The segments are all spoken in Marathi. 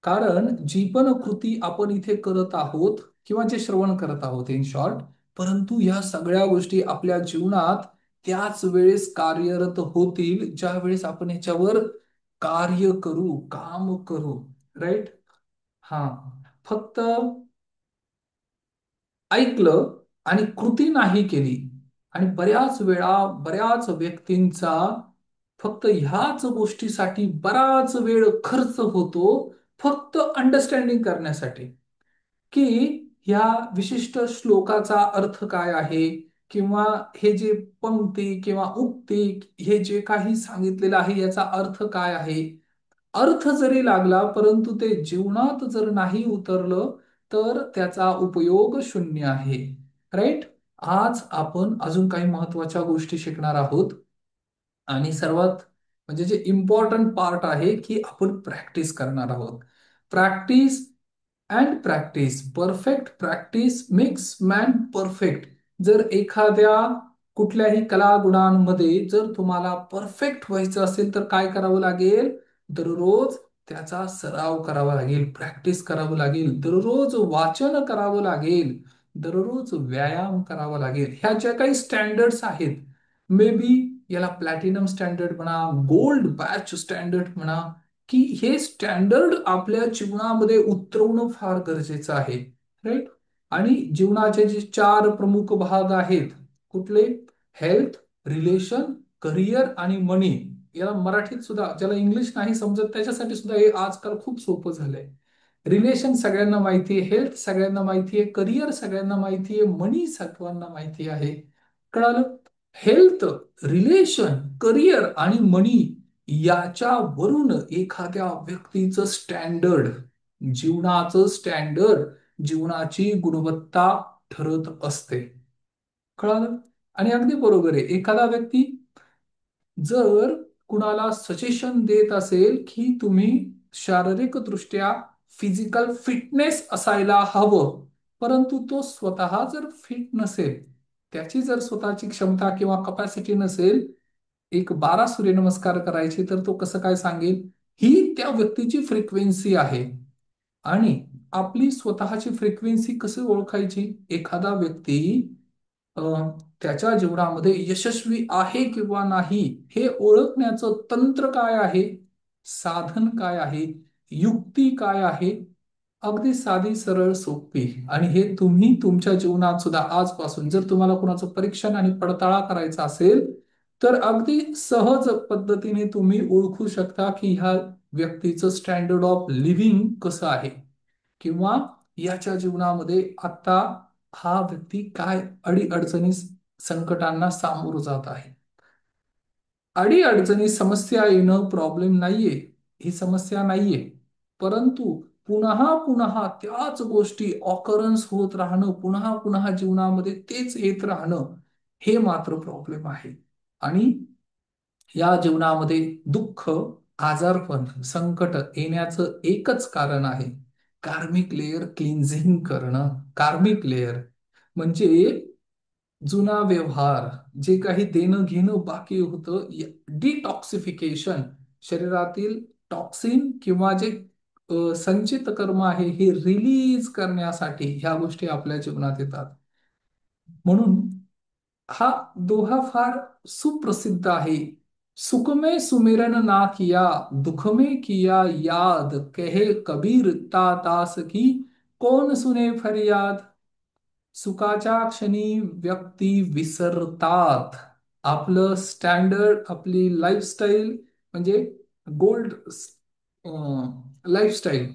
कारण जी पण कृती आपण इथे करत आहोत किंवा जे श्रवण करत आहोत इन शॉर्ट, परंतु या सगळ्या गोष्टी आपल्या जीवनात त्याच वेळेस कार्यरत होतील ज्या वेळेस आपण याच्यावर कार्य करू, काम करू. राईट. हा. फक्त ऐकलं आणि कृती नाही केली. आणि बऱ्याच वेळा बऱ्याच व्यक्तींचा फक्त ह्याच गोष्टीसाठी बराच वेळ खर्च होतो, फक्त अंडरस्टँडिंग करण्यासाठी, की ह्या विशिष्ट श्लोकाचा अर्थ काय आहे, किंवा हे जे पंक्ती किंवा उक्ती, हे जे काही सांगितलेलं आहे याचा अर्थ काय आहे. अर्थ जरी लागला परंतु ते जीवनात जर नाही उतरलं तर त्याचा उपयोग शून्य आहे. राईट. आज आपण अजून काही महत्वाच्या गोष्टी शिकणार आहोत. आणि सर्वात म्हणजे जे इम्पॉर्टंट पार्ट आहे की आपण प्रॅक्टिस करणार आहोत. Practice and practice, perfect practice makes man perfect. जर एखाद्या कुठल्याही कलागुणांमध्ये जर तुम्हाला परफेक्ट व्हायचं असेल तर काय करावं लागेल? दररोज त्याचा सराव करावा लागेल, प्रॅक्टिस करावं लागेल, दररोज वाचन करावं लागेल, दररोज व्यायाम करावा लागेल. ह्या ज्या काही स्टँडर्ड्स आहेत, मे बी याला प्लॅटिनम स्टँडर्ड म्हणा, गोल्ड बॅच स्टँडर्ड म्हणा, की हे स्टँडर्ड आपल्या जीवनामध्ये उतरवणं फार गरजेचं आहे. राईट. आणि जीवनाचे जे चार प्रमुख भाग आहेत, कुठले? हेल्थ, रिलेशन, करिअर आणि मनी. याला मराठीत सुद्धा, ज्याला इंग्लिश नाही समजत त्याच्यासाठी सुद्धा हे आजकाल खूप सोपं झालंय. रिलेशन सगळ्यांना माहिती आहे, हेल्थ सगळ्यांना माहिती आहे, करिअर सगळ्यांना माहिती आहे, मनी सर्वांना माहिती आहे. कळालं? हेल्थ, रिलेशन, करिअर आणि मनी याच्यावरून एखाद्या व्यक्तीचं स्टँडर्ड, जीवनाचं स्टँडर्ड, जीवनाची गुणवत्ता ठरत असते. कळालं? आणि अगदी बरोबर आहे. एखादा व्यक्ती जर कुणाला सजेशन देत असेल की तुम्ही शारीरिकदृष्ट्या फिजिकल फिटनेस असायला हवं, परंतु तो स्वतः जर फिट नसेल, त्याची जर स्वतःची क्षमता किंवा कपॅसिटी नसेल एक 12 सूर्यनमस्कार करायचे, तर तो कसं काय सांगेल? ही त्या व्यक्तीची फ्रिक्वेन्सी आहे. आणि आपली स्वतःची फ्रिक्वेन्सी कशी ओळखायची? एखादा व्यक्ती अ, त्याच्या जीवनामध्ये यशस्वी आहे किंवा नाही हे ओळखण्याचं तंत्र काय आहे? साधन काय आहे? युक्ती काय आहे? अगदी साधी, सरळ, सोपी. आणि हे तुम्ही तुमच्या जीवनात सुद्धा आजपासून जर तुम्हाला कोणाचं परीक्षण आणि पडताळा करायचा असेल तर अगदी सहज पद्धतीने तुम्ही ओळखू शकता की ह्या व्यक्तीचं स्टँडर्ड ऑफ लिव्हिंग कसं आहे, किंवा याच्या जीवनामध्ये आता हा व्यक्ती काय अडीअडचणी, संकटांना सामोरं जात आहे. अडीअडचणी, समस्या येणं प्रॉब्लेम नाहीये, ही समस्या नाहीये. परंतु पुन्हा पुन्हा त्याच गोष्टी ऑकरन्स होत राहणं, पुन्हा पुन्हा जीवनामध्ये तेच येत राहणं, हे मात्र प्रॉब्लेम आहे. आणि या जीवनामध्ये दुःख, आजारपण, संकट येण्याचं एकच कारण आहे: कार्मिक लेयर क्लिन्झिंग करणं. कार्मिक लेयर म्हणजे जुना व्यवहार, जे काही देणं घेणं बाकी होतं, डिटॉक्सिफिकेशन, शरीरातील टॉक्सिन किंवा जे संचित कर्म आहे हे रिलीज करण्यासाठी ह्या गोष्टी आपल्या जीवनात येतात. म्हणून हा दोहा फार सुप्रसिद्ध आहे. सुख में सुमिरन ना किया, दुख में किया याद, कहे कबीर तास की कोण सुने फरियाद. सुखाच्या क्षणी व्यक्ती विसरतात आपलं स्टँडर्ड, आपली लाईफस्टाईल, म्हणजे gold lifestyle,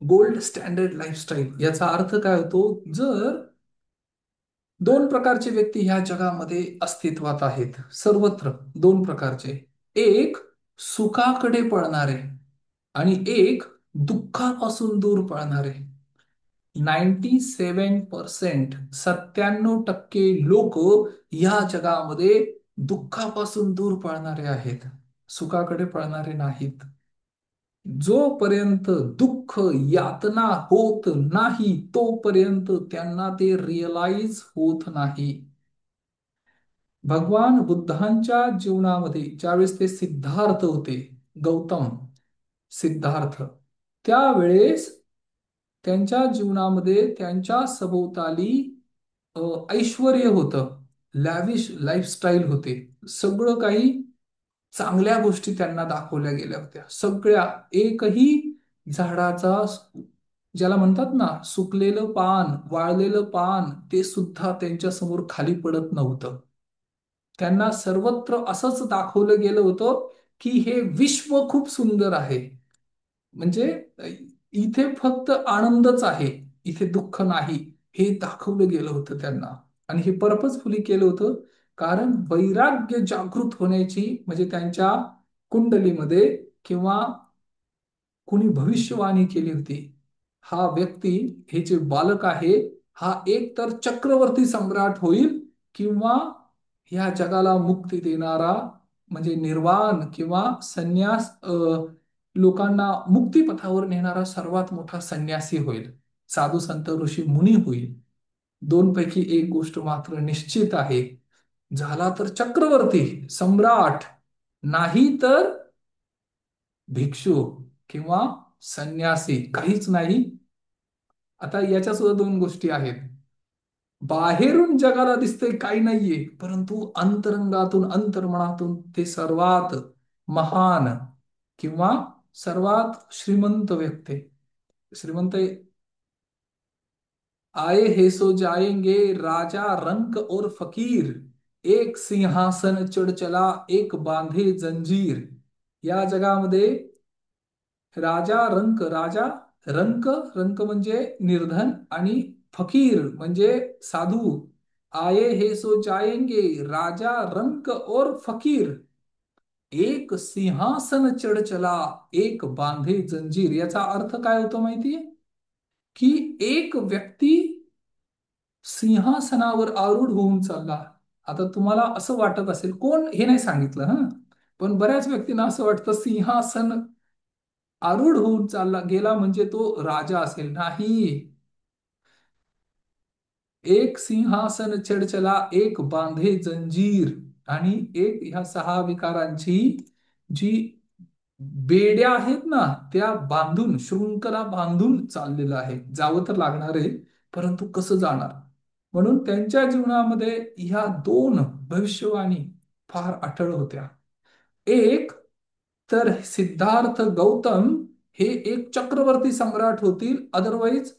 gold standard lifestyle. याचा अर्थ काय होतो? जर दोन प्रकारचे व्यक्ती ह्या जगामध्ये अस्तित्वात आहेत, सर्वत्र दोन प्रकारचे: एक सुखाकडे पळणारे आणि एक दुःखापासून दूर पळणारे. 97%, 97% लोक या जगामध्ये दुःखापासून दूर पळणारे आहेत, सुखाकडे पळणारे नाहीत. जोपर्यंत दुःख, यातना होत नाही तोपर्यंत त्यांना ते रिअलाइज होत नाही. भगवान बुद्धांच्या जीवनामध्ये ज्यावेळेस ते सिद्धार्थ होते, गौतम, सिद्धार्थ त्यावेळेस त्यांच्या जीवनामध्ये त्यांच्या सभोवताली अ, ऐश्वर्य होतं, लॅविश लाईफस्टाईल होते, सगळं काही चांगल्या गोष्टी त्यांना दाखवल्या गेल्या होत्या. सगळ्या एकही झाडाचा ज्याला म्हणतात ना सुकलेलं पान, वाळलेलं पान ते सुद्धा त्यांच्या समोर खाली पडत नव्हतं. त्यांना सर्वत्र असंच दाखवलं गेलं होतं की हे विश्व खूप सुंदर आहे. म्हणजे अ, इथे फक्त आनंदच आहे, इथे दुःख नाही, हे दाखवलं गेलं होतं त्यांना. आणि हे पर्पजफुली केलं होतं कारण वैराग्य जागृत होण्याची म्हणजे त्यांच्या कुंडलीमध्ये किंवा कुणी भविष्यवाणी केली होती. हा व्यक्ती, हे जे बालक आहे, हा एक तर चक्रवर्ती सम्राट होईल किंवा ह्या जगाला मुक्ती देणारा म्हणजे निर्वाण किंवा संन्यास लोकांना मुक्तीपथावर नेणारा सर्वात मोठा संन्यासी होईल, साधू संत ऋषी मुनी होईल. दोन पैकी एक गोष्ट मात्र निश्चित आहे, झाला तर चक्रवर्ती सम्राट, नाही तर भिक्षू किंवा संन्यासी, काहीच नाही. आता याच्या सुद्धा दोन गोष्टी आहेत. बाहेरून जगाला दिसतंय काही नाहीये, परंतु अंतरंगातून अंतर्मनातून ते सर्वात महान किंवा सर्वात श्रीमंत व्यक्ती, श्रीमंत आए हे सो जाएंगे, राजा रंक और फकीर, एक सिंहासन चढ चला, एक बांधे जंजीर. या जगामध्ये राजा रंक, राजा रंक, रंक म्हणजे निर्धन आणि फकीर म्हणजे साधू. आये हे सो जाएंगे, राजा रंक और फकीर, एक सिंहासन चढ चला, एक बांधे जंजीर. याचा अर्थ काय होतो माहितीये? की एक व्यक्ती सिंहासनावर आरूढ होऊन चालला. आता तुम्हाला असं वाटत असेल, कोण हे नाही सांगितलं हा, पण बऱ्याच व्यक्तींना असं वाटतं सिंहासन आरूढ होऊन चालला गेला म्हणजे तो राजा असेल. नाही, एक सिंहासन चढ चला, एक बांधे जंजीर. आणि एक ह्या सहा विकारांची जी बेड्या आहेत ना, त्या बांधून, शृंखला बांधून चाललेलं आहे. जावं तर लागणार आहे, परंतु कसं जाणार? म्हणून त्यांच्या जीवनामध्ये ह्या दोन भविष्यवाणी फार अटळ होत्या. एक तर सिद्धार्थ गौतम हे एक चक्रवर्ती सम्राट होतील, अदरवाईज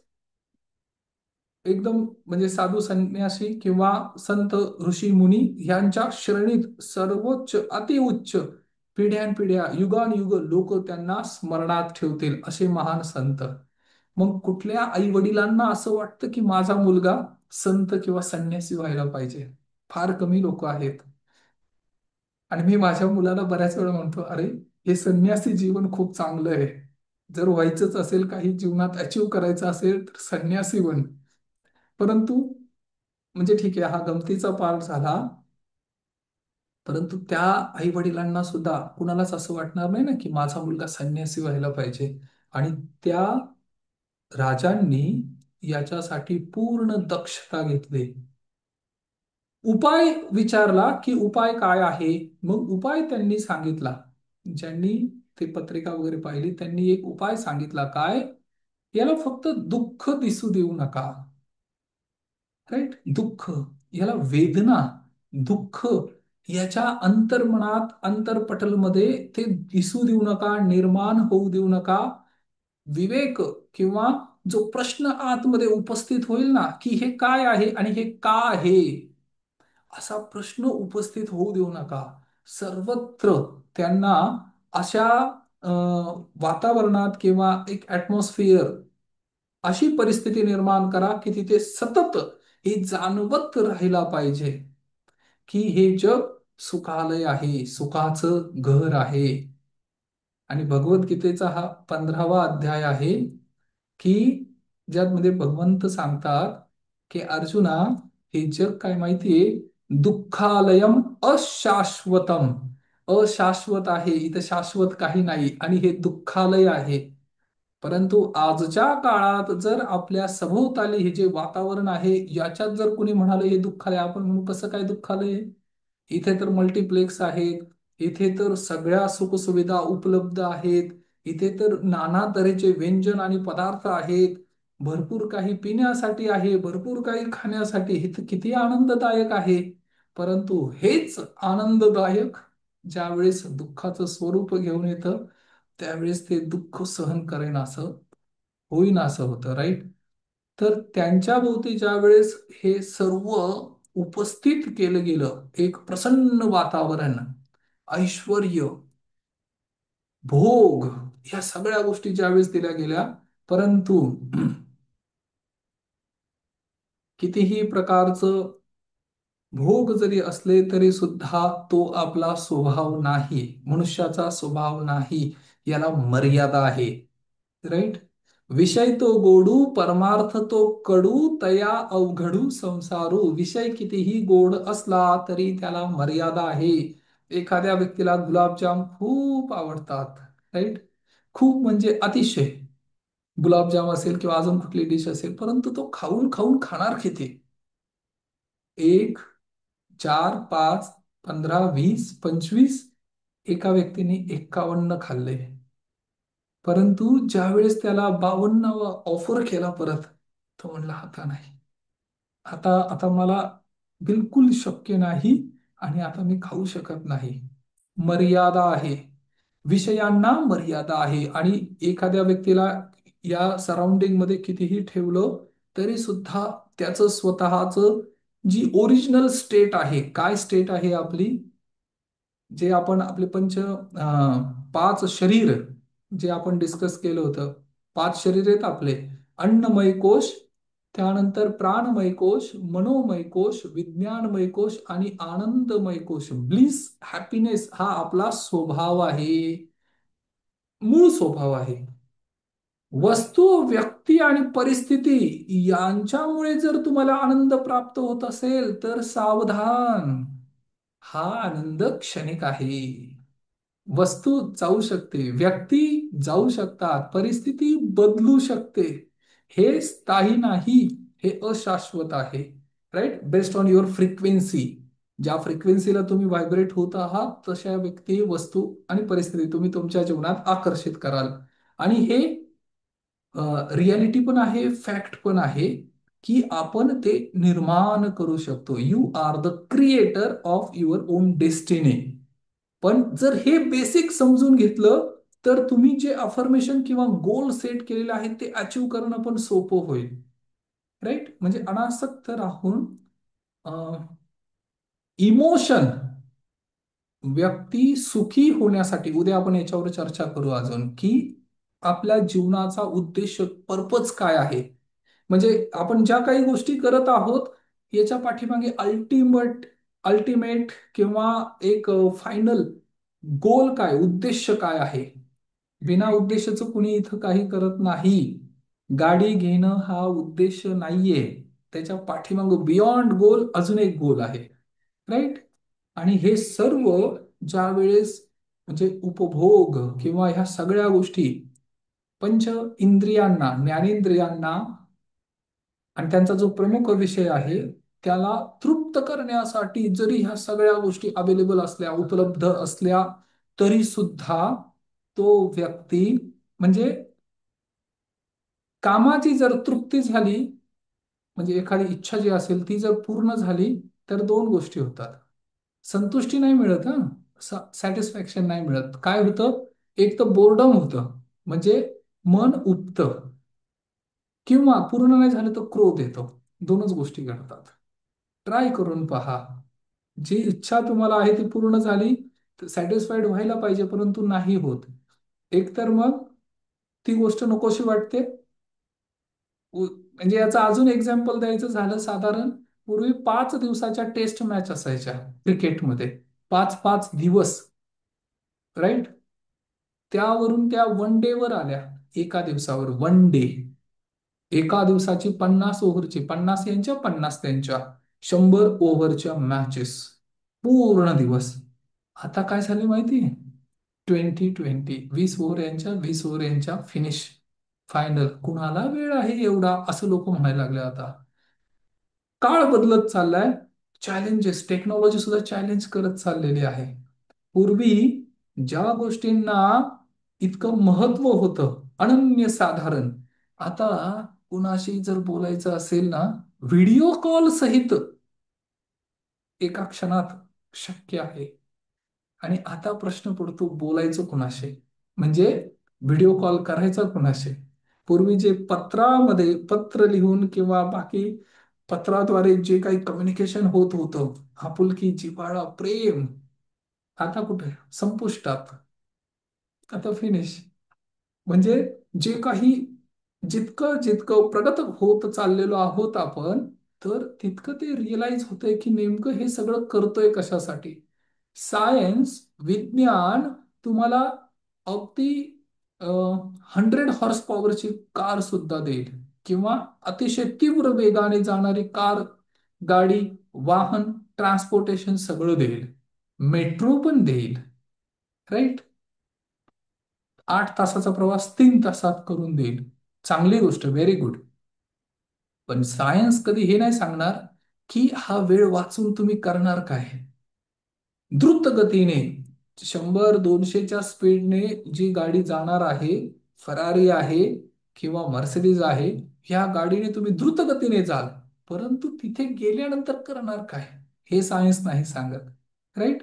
एकदम म्हणजे साधू संन्यासी किंवा संत ऋषी मुनी यांच्या श्रेणीत सर्वोच्च अतिउच्च पिढ्यानपिढ्या युगानयुग लोक त्यांना स्मरणात ठेवतील असे महान संत. मग कुठल्या आई वडिलांना असं वाटतं की माझा मुलगा संत किंवा संन्यासी व्हायला पाहिजे? फार कमी लोक आहेत. आणि मी माझ्या मुलाला बऱ्याच वेळा म्हणतो, अरे हे संन्यासी जीवन खूप चांगलं आहे. जर व्हायचंच असेल, काही जीवनात अचीव करायचं असेल तर संन्यासी बन. परंतु म्हणजे ठीक आहे, हा गमतीचा पार्ट झाला. परंतु त्या आई वडिलांना सुद्धा कुणालाच असं वाटणार नाही ना की माझा मुलगा संन्यासी व्हायला पाहिजे. आणि त्या राजांनी याच्यासाठी पूर्ण दक्षता घेतली. उपाय विचारला की उपाय काय आहे? मग उपाय त्यांनी सांगितला. ज्यांनी ते पत्रिका वगैरे पाहिली त्यांनी एक उपाय सांगितला. काय? याला फक्त दुःख दिसू देऊ नका. राईट? दुःख, याला वेदना, दुःख याच्या अंतर्मनात अंतरपटलमध्ये ते दिसू देऊ नका, निर्माण होऊ देऊ नका. विवेक किंवा जो प्रश्न आतमध्ये उपस्थित होईल ना की हे काय आहे आणि हे का आहे, असा प्रश्न उपस्थित होऊ देऊ नका. सर्वत्र त्यांना अशा वातावरणात किंवा एक ऍटमॉस्फिअर, अशी परिस्थिती निर्माण करा की तिथे सतत हे जाणवत राहिला पाहिजे की हे जग सुखालय आहे, सुखाचं घर आहे. आणि भगवद्गीतेचा हा 15वा अध्याय आहे की ज्यात मध्ये भगवंत सांगतात की अर्जुना, हे जग काय माहितीये? दुःखालयम अशाश्वतम. अशाश्वत आहे, इथं शाश्वत काही नाही आणि हे दुःखालय आहे. परंतु आजच्या काळात जर आपल्या सभोवताली हे जे वातावरण आहे याच्यात जर कुणी म्हणालं हे दुःखालय, आपण म्हणू कसं काय दुःखालय आहे? इथे तर मल्टिप्लेक्स आहेत, इथे तर सगळ्या सुखसुविधा उपलब्ध आहेत, इथे तर नाना तऱ्हेचे व्यंजन आणि पदार्थ आहेत, भरपूर काही पिण्यासाठी आहे, भरपूर काही खाण्यासाठी. हे तर किती आनंददायक आहे. परंतु हेच आनंददायक ज्यावेळेस दुःखाचं स्वरूप घेऊन येतं, त्यावेळेस ते दुःख सहन करेन असं होईन असं होतं, राईट? तर त्यांच्या भोवती ज्या वेळेस हे सर्व उपस्थित केलं गेलं, एक प्रसन्न वातावरण, ऐश्वर्य, भोग, ह्या सगळ्या गोष्टी ज्यावेळेस दिल्या गेल्या, परंतु कितीही प्रकारचं भोग जरी असले तरी सुद्धा तो आपला स्वभाव नाही, मनुष्याचा स्वभाव नाही. याला मर्यादा आहे, राईट? विषय तो गोडू परमार्थ तो कडू, तया अवघडू संसारू. विषय कितीही गोड असला तरी त्याला मर्यादा आहे. एखाद्या व्यक्तीला गुलाबजाम खूप आवडतात, राईट? खूप म्हणजे अतिशय. गुलाबजाम असेल किंवा अजून कुठली डिश असेल, परंतु तो खाऊन खाऊन खाणार किती? एक, चार, पाच, 15, 20, 25. एका व्यक्तीने 51 खाल्ले. परंतु ज्या वेळेस त्याला 52वा ऑफर केला परत, तो म्हणला आता नाही. आता आता मला बिलकुल शक्य नाही आणि आता मी खाऊ शकत नाही. मर्यादा आहे. विषयांना मर्यादा आहे. आणि एखाद्या व्यक्तीला या सराउंडिंग मध्ये कितीही ठेवलं तरी सुद्धा त्याचं स्वतःचं जी ओरिजिनल स्टेट आहे, काय स्टेट आहे आपली, जे आपण आपले पाच शरीर जे आपण डिस्कस केलं होतं. पाच शरीर आहेत आपले: अन्नमय कोश, त्यानंतर प्राणमय कोश, मनोमय कोश, विज्ञानमय कोश आणि आनंदमय कोश. ब्लिस, हॅपीनेस हा आपला स्वभाव आहे, मूळ स्वभाव आहे. वस्तू, व्यक्ती आणि परिस्थिती यांच्यामुळे जर तुम्हाला आनंद प्राप्त होत असेल तर सावधान. हा आनंद क्षणिक आहे. वस्तू जाऊ शकते, व्यक्ती जाऊ शकतात, परिस्थिती बदलू शकते. हे स्थायी नाही, हे अशाश्वत आहे, right? Based on your frequency. ज्या फ्रिक्वेन्सीला तुम्ही व्हायब्रेट होत आहात तशा व्यक्ती, वस्तू आणि परिस्थिती तुम्ही तुमच्या जीवनात आकर्षित कराल. आणि हे रियालिटी पण आहे, फॅक्ट पण आहे, की आपण ते निर्माण करू शकतो. You are the creator of your own destiny. पण जर हे बेसिक समजून घेतलं तर तुम्ही जे अफर्मेशन किंवा गोल सेट केलेले आहेत ते अचीव करणं पण सोपं होईल, राईट? म्हणजे अनासक्त राहून इमोशन, व्यक्ती सुखी होण्यासाठी, उद्या आपण याच्यावर चर्चा करू अजून, की आपल्या जीवनाचा उद्देश, पर्पज काय आहे. म्हणजे आपण ज्या काही गोष्टी करत आहोत याच्या पाठीमागे अल्टिमेट किंवा एक फायनल गोल काय, उद्देश काय आहे. बिना उद्देशाचं कुणी इथं काही करत नाही. गाडी घेणं हा उद्देश नाहीये, त्याच्या पाठीमागं बियॉन्ड गोल अजून एक गोल आहे, राईट? आणि हे सर्व ज्या वेळेस, म्हणजे उपभोग किंवा ह्या सगळ्या गोष्टी पंच इंद्रियांना, ज्ञानेंद्रियांना आणि त्यांचा जो प्रमुख विषय आहे त्याला तृप्त करण्यासाठी जरी ह्या सगळ्या गोष्टी अवेलेबल असल्या, उपलब्ध असल्या, तरी सुद्धा तो व्यक्ती, म्हणजे कामाची जर तृप्ती झाली, म्हणजे एखादी इच्छा जी असेल ती जर पूर्ण झाली तर दोन गोष्टी होतात. संतुष्टी नाही मिळत, हा सॅटिस्फॅक्शन नाही मिळत. काय होतं? एक तर बोर्डम होतं, म्हणजे मन उबतं, किंवा पूर्ण नाही झालं तर क्रोध येतो. दोनच गोष्टी घडतात. ट्राय करून पहा. जी इच्छा तुम्हाला आहे ती पूर्ण झाली, सॅटिस्फाईड व्हायला पाहिजे परंतु नाही होत, एकतर मग ती गोष्ट नकोशी वाटते. म्हणजे याचं अजून एक्झाम्पल द्यायचं झालं, साधारण पूर्वी 5 दिवसाच्या टेस्ट मॅच असायच्या क्रिकेटमध्ये. 5 5 दिवस, राईट? त्यावरून त्या वन डे वर आल्या, एका दिवसावर वन डे. एका दिवसाची 50 ओव्हरची, 50 यांच्या 50 त्यांच्या, 100 ओव्हरच्या मॅचेस, पूर्ण दिवस. आता काय झाले माहिती? 20-20, 20 ओव्हर यांच्या, 20 ओव्हर यांच्या, फिनिश, फायनल. कुणाला वेळ आहे एवढा, असं लोक म्हणायला लागले आता. काळ बदलत चाललाय, चॅलेंजेस, टेक्नॉलॉजी सुद्धा चॅलेंज करत चाललेली आहे. पूर्वी ज्या गोष्टींना इतकं महत्व होतं, अनन्यसाधारण. आता कुणाशी जर बोलायचं असेल ना, व्हिडिओ कॉल सहित एका क्षणात शक्य आहे. आणि आता प्रश्न पडतो, बोलायचं कुणाशी? म्हणजे व्हिडिओ कॉल करायचा कुणाशी? पूर्वी जे पत्रामध्ये पत्र लिहून किंवा बाकी पत्राद्वारे जे काही कम्युनिकेशन होत होतं, आपुलकी, जिव्हाळा, प्रेम, आता कुठे? संपुष्टात. आता फिनिश. म्हणजे जे काही, जितकं जितकं प्रगत होत चाललेलो आहोत आपण, तर तितकं ते रिअलाइज होतंय की नेमकं हे सगळं करतोय कशासाठी. सायन्स, विज्ञान तुम्हाला अगदी 100 हॉर्स पॉवरची कार सुद्धा देईल, किंवा अतिशय तीव्र वेगाने जाणारी कार, गाडी, वाहन, ट्रान्सपोर्टेशन सगळं देईल. मेट्रो पण देईल. राईट. 8 तासाचा प्रवास 3 तासात करून देईल. चांगली गोष्ट, व्हेरी गुड. पण सायन्स कधी हे नाही सांगणार की हा वेळ वाचून तुम्ही करणार काय. द्रुत गतीने 100-200च्या स्पीडने जी गाडी जाणार आहे, फरारी आहे किंवा मर्सिडीज आहे, ह्या गाडीने तुम्ही द्रुत गतीने जाल, परंतु तिथे गेल्यानंतर करणार काय, हे सायन्स नाही सांगत. राईट.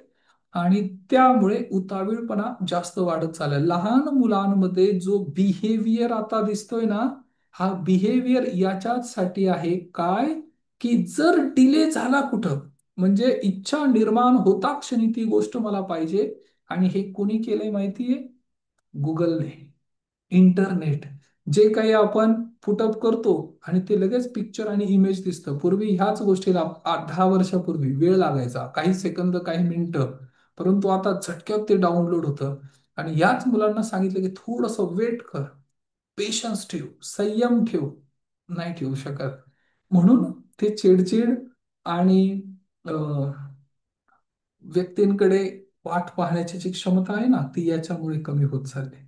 आणि त्यामुळे उतावीळपणा जास्त वाढत चाललाय. लहान मुलांमध्ये जो बिहेवियर आता दिसतोय ना, हा बिहेवियर याच्यासाठी आहे काय, की जर डिले झाला कुठं, म्हणजे इच्छा निर्माण होता क्षणी ती गोष्ट मला पाहिजे. आणि हे कोणी केलंय माहितीये? गुगलने, इंटरनेट. जे काही आपण फुटअप करतो आणि ते लगेच पिक्चर आणि इमेज दिसतं. पूर्वी ह्याच गोष्टीला 10 वर्षापूर्वी वेळ लागायचा, काही सेकंद, काही मिनिटं. परंतु आता झटक्यात ते डाउनलोड होतं. आणि याच मुलांना सांगितलं की थोडस वेट कर, पेशन्स ठेव, संयम ठेव. नाही ठेवू शकत. म्हणून ते चिडचिड आणि व्यक्तींकडे वाट पाहण्याची जी क्षमता आहे ना, ती याच्यामुळे कमी होत चालली.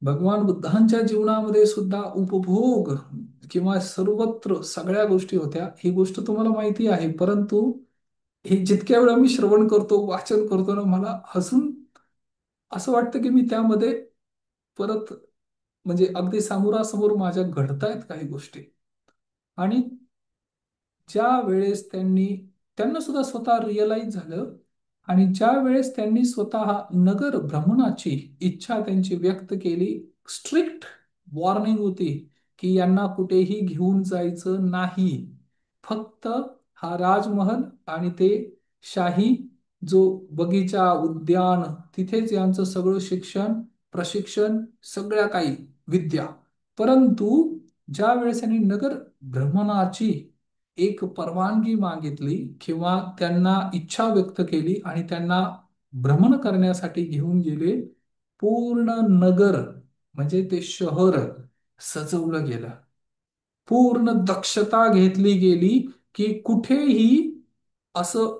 भगवान बुद्धांच्या जीवनामध्ये सुद्धा उपभोग किंवा सर्वत्र सगळ्या गोष्टी होत्या, ही गोष्ट तुम्हाला माहिती आहे. परंतु हे जितक्या वेळा मी श्रवण करतो, वाचन करतो ना, मला हसून असं वाटतं की मी त्यामध्ये परत, म्हणजे अगदी समोरासमोर माझ्या घडतायत काही गोष्टी. आणि ज्या वेळेस त्यांना सुद्धा स्वतः रिअलाइज झालं, आणि ज्या वेळेस त्यांनी स्वतः नगर भ्रमणाची इच्छा त्यांची व्यक्त केली, स्ट्रिक्ट वॉर्निंग होती की यांना कुठेही घेऊन जायचं नाही. फक्त हा राजमहल आणि ते शाही जो बगीचा, उद्यान, तिथेच यांचं सगळं शिक्षण, प्रशिक्षण, सगळ्या काही विद्या. परंतु ज्या वेळेस यांनी नगर भ्रमणाची एक परवानगी मागितली किंवा त्यांना इच्छा व्यक्त केली आणि त्यांना भ्रमण करण्यासाठी घेऊन गेले, पूर्ण नगर, म्हणजे ते शहर सजवलं गेलं. पूर्ण दक्षता घेतली गेली की कुठेही असं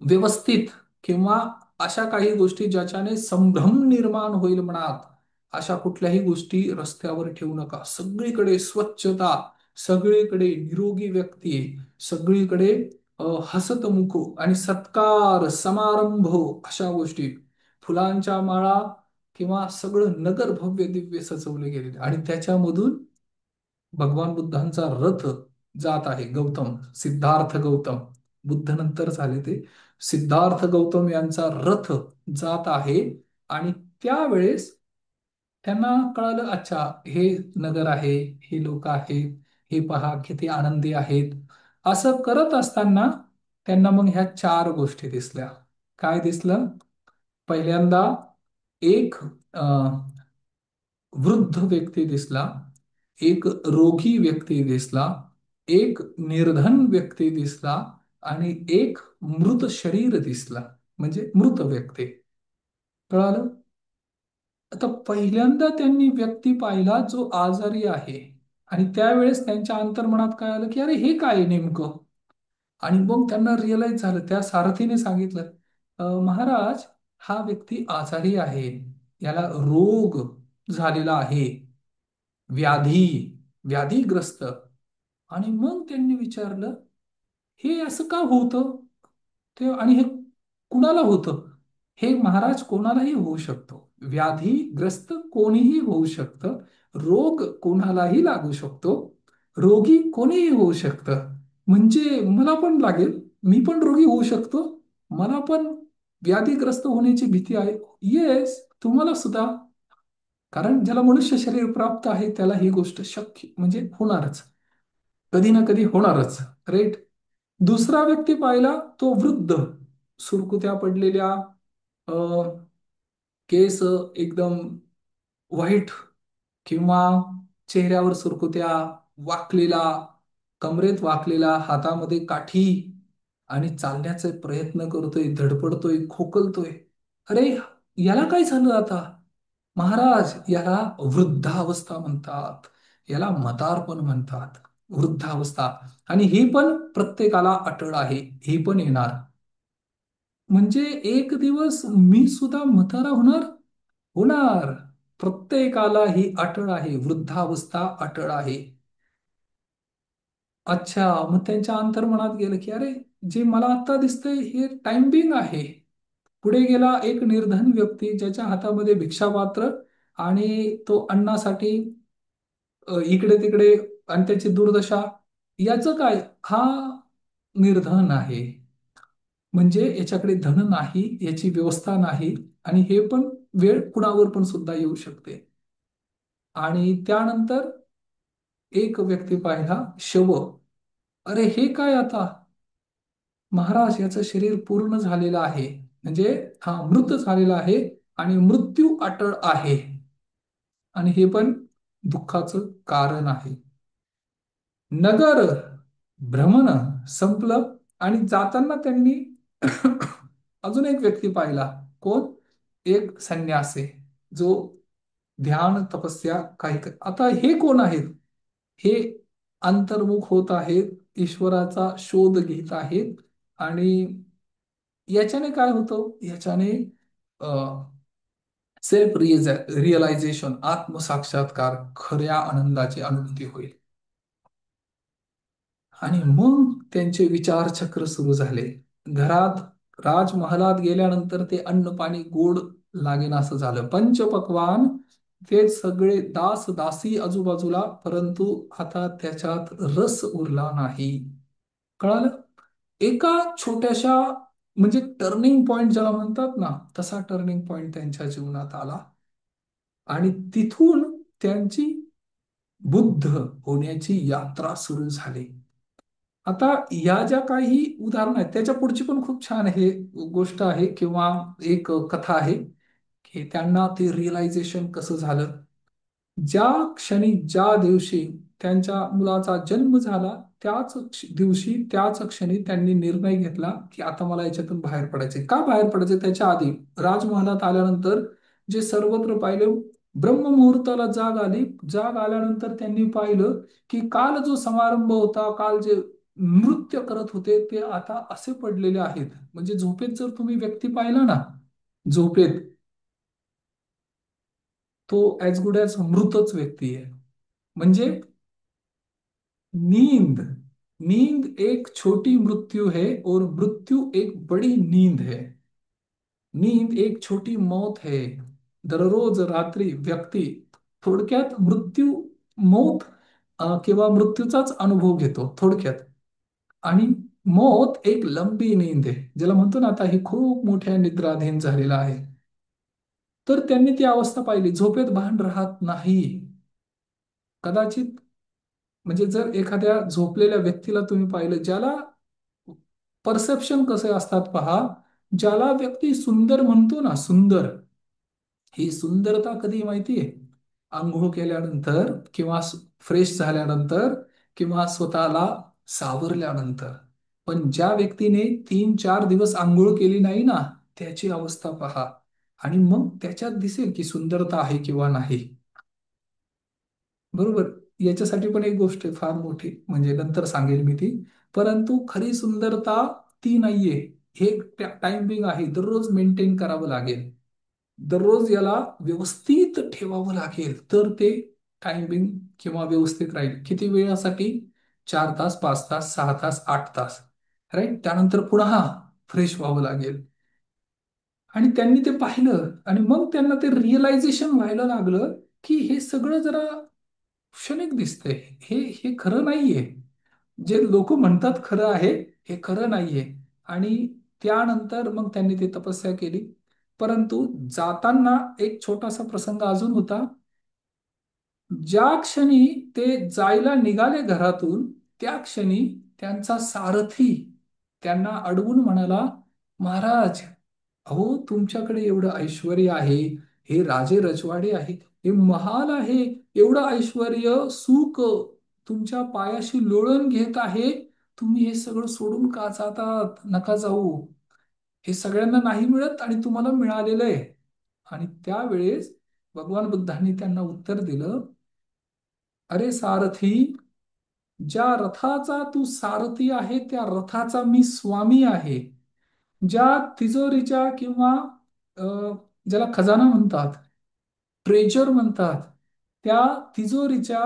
व्यवस्थित किंवा अशा काही गोष्टी ज्याच्याने संभ्रम निर्माण होईल मनात, अशा कुठल्याही गोष्टी रस्त्यावर ठेवू नका. सगळीकडे स्वच्छता, सगळीकडे निरोगी व्यक्ती, सगळीकडे हसतमुख आणि सत्कार समारंभ, अशा गोष्टी, फुलांच्या माळा किंवा सगळं नगर भव्य दिव्य सजवले गेले. आणि त्याच्यामधून भगवान बुद्धांचा रथ जात आहे. गौतम, सिद्धार्थ गौतम, बुद्ध नंतर झाले ते, सिद्धार्थ गौतम यांचा रथ जात आहे. आणि त्यावेळेस त्यांना कळालं, अच्छा हे नगर आहे, हे लोक आहेत, हे पहा किती आनंदी आहेत. असं करत असताना त्यांना मग ह्या 4 गोष्टी दिसल्या. काय दिसलं? पहिल्यांदा एक वृद्ध व्यक्ती दिसला, एक रोगी व्यक्ती दिसला, एक निर्धन व्यक्ती दिसला, आणि एक मृत शरीर दिसला, म्हणजे मृत व्यक्ती. कळालं? आता पहिल्यांदा त्यांनी व्यक्ती पाहिला जो आजारी आहे. आणि त्यावेळेस त्यांच्या अंतर्मनात काय आलं की अरे हे काय आहे नेमकं. आणि मग त्यांना रिअलाइज झालं, त्या सारथीने सांगितलं, महाराज, हा व्यक्ती आजारी आहे, याला रोग झालेला आहे, व्याधी, व्याधीग्रस्त. आणि मग त्यांनी विचारलं, हे असं का होतं ते, आणि हे कुणाला होतं. हे महाराज कोणालाही होऊ शकतो. व्याधीग्रस्त कोणीही होऊ शकतं. रोग कोणालाही लागू शकतो. रोगी कोणीही होऊ शकतं. म्हणजे मला पण लागेल, मी पण रोगी होऊ शकतो. मला पण व्याधीग्रस्त होण्याची भीती आहे. येस, तुम्हाला सुद्धा. कारण ज्याला मनुष्य शरीर प्राप्त आहे त्याला ही गोष्ट शक्य म्हणजे होणारच. कधी ना कधी होणारच. राईट. दुसरा व्यक्ती पाहिला तो वृद्ध, सुरकुत्या पडलेल्या, अ, केस एकदम व्हाईट, किंवा चेहऱ्यावर सुरकुत्या, वाकलेला, कमरेत वाकलेला, हातामध्ये काठी, आणि चालण्याचा प्रयत्न करतोय, धडपडतोय, खोकलतोय. अरे, याला काय झालं आता? महाराज, याला वृद्धावस्था म्हणतात. याला म्हातारपण म्हणतात. वृद्धावस्था. आणि ही पण प्रत्येकाला अटळ आहे. ही पण येणार. म्हणजे एक दिवस मी सुद्धा म्हातारा होणार. होणार. प्रत्येकाला ही अटळ आहे. वृद्धावस्था अटळ आहे. अच्छा, मग त्यांच्या अंतर्मनात गेलं की अरे, जे मला आता दिसतंय हे टाइम बिंग आहे. पुढे गेला एक निर्धन व्यक्ती ज्याच्या हातामध्ये भिक्षापात्र, आणि तो अन्नासाठी इकडे तिकडे, आणि त्याची दुर्दशा. याचं काय? हा निर्धन आहे. म्हणजे याच्याकडे धन नाही, याची व्यवस्था नाही. आणि हे पण वेळ कुणावर पण सुद्धा येऊ शकते. आणि त्यानंतर एक व्यक्ती पाहिला शव. अरे, हे काय आता? महाराज, याचं शरीर पूर्ण झालेलं आहे. म्हणजे हा मृत झालेला आहे, आणि मृत्यू अटळ आहे. आणि हे पण दुःखाचं कारण आहे. नगर भ्रमण संपलं, आणि जाताना त्यांनी अजून एक व्यक्ती पाहिला. कोण? एक संन्यासी, जो ध्यान तपस्या आता हे कोण आहेत? हे अंतर्मुख होत आहेत, ईश्वराचा शोध घेत आहेत. आणि याच्याने काय होतं? याच्याने सेल्फ रिअलायझेशन, आत्मसाक्षात्कार, खऱ्या आनंदाची अनुभूती होईल. आणि मग त्यांचे विचारचक्र सुरू झाले. घरात, राजमहालात गेल्यानंतर ते अन्न पाणी गोड लागेन असं झालं. पंचपक्वान, ते सगळे दास दासी आजूबाजूला, परंतु आता त्याच्यात रस उरला नाही. कळालं? एका छोट्याशा, म्हणजे टर्निंग पॉइंट ज्याला म्हणतात ना, तसा टर्निंग पॉइंट त्यांच्या जीवनात आला. आणि तिथून त्यांची बुद्ध होण्याची यात्रा सुरू झाली. आता या ज्या काही उदाहरण आहेत, त्याच्या पुढची पण खूप छान आहे गोष्ट आहे, किंवा एक कथा आहे, की त्यांना ते रिअलायझेशन कसं झालं. ज्या क्षणी, ज्या दिवशी त्यांच्या मुलाचा जन्म झाला, त्याच दिवशी, त्याच क्षणी त्यांनी निर्णय घेतला की आता मला याच्यातून बाहेर पडायचे. का बाहेर पडायचे? त्याच्या आधी राजमहालात आल्यानंतर जे सर्वत्र पाहिलं, ब्रह्ममुहूर्ताला जाग आली. जाग आल्यानंतर त्यांनी पाहिलं की काल जो समारंभ होता, काल जे नृत्य करत होते, ते आता असे पडलेले आहेत. म्हणजे झोपेत जर तुम्ही व्यक्ती पाहिला ना, झोपेत, तो ॲज गुड ॲज मृतच व्यक्ती आहे. म्हणजे नींद, नींद एक छोटी मृत्यु है, और मृत्यु एक बड़ी नींद है. नींद एक छोटी मौत है. दररोज रात्री व्यक्ती थोडक्यात मृत्यू, मौत, किंवा मृत्यूचाच अनुभव घेतो थोडक्यात. आणि मौत एक लंबी नींद आहे, ज्याला म्हणतो ना, आता ही खूप मोठ्या निद्राधीन झालेला आहे. तर त्यांनी ती अवस्था पाहिली. झोपेत भान राहत नाही. कदाचित, म्हणजे जर एखाद्या झोपलेल्या व्यक्तीला तुम्ही पाहिलं, ज्याला परसेप्शन कसे असतात पहा, ज्याला व्यक्ती सुंदर म्हणतो ना, सुंदर, ही सुंदरता कधी माहितीये? आंघोळ केल्यानंतर, किंवा फ्रेश झाल्यानंतर, किंवा स्वतःला सावरल्यानंतर. पण ज्या व्यक्तीने 3-4 दिवस आंघोळ केली नाही ना, त्याची अवस्था पहा. आणि मग त्याच्यात दिसेल की सुंदरता आहे किंवा नाही. बरोबर. याच्यासाठी पण एक गोष्ट आहे फार मोठी, म्हणजे नंतर सांगेल मी ती. परंतु खरी सुंदरता ती नाहीये. हे टायमिंग आहे, दररोज मेंटेन करावं लागेल. दररोज याला व्यवस्थित ठेवावं लागेल, तर ते टायमिंग किंवा व्यवस्थित राहील. किती वेळासाठी? 4 तास, 5 तास, 6 तास, 8 तास. राईट. त्यानंतर पुन्हा फ्रेश व्हावं लागेल. आणि त्यांनी ते पाहिलं आणि मग त्यांना ते रिअलायझेशन व्हायला लागलं की हे सगळं जरा क्षणिक दिसतंय. हे हे खरं नाहीये. जे लोक म्हणतात खरं आहे, हे खरं नाहीये. आणि त्यानंतर मग त्यांनी ते तपस्या केली. परंतु जाताना एक छोटासा प्रसंग अजून होता. ज्या क्षणी ते जायला निघाले घरातून, त्या क्षणी त्यांचा सारथी त्यांना अडवून म्हणाला, महाराज, अहो तुमच्याकडे एवढं ऐश्वर आहे, हे राजे रजवाडे आहेत, हे महाल आहे, एवढं ऐश्वर्य सुख तुमच्या पायाशी लोळण घेत आहे. तुम्ही हे सगळं सोडून का जातात? नका जाऊ. हे सगळ्यांना नाही मिळत आणि तुम्हाला मिळालेलं आहे. आणि त्यावेळेस भगवान बुद्धांनी त्यांना उत्तर दिलं, अरे सारथी, ज्या रथाचा तू सारथी आहे त्या रथाचा मी स्वामी आहे. ज्या तिजोरीच्या किंवा अ, ज्याला खजाना म्हणतात, ट्रेजर म्हणतात, त्या तिजोरीच्या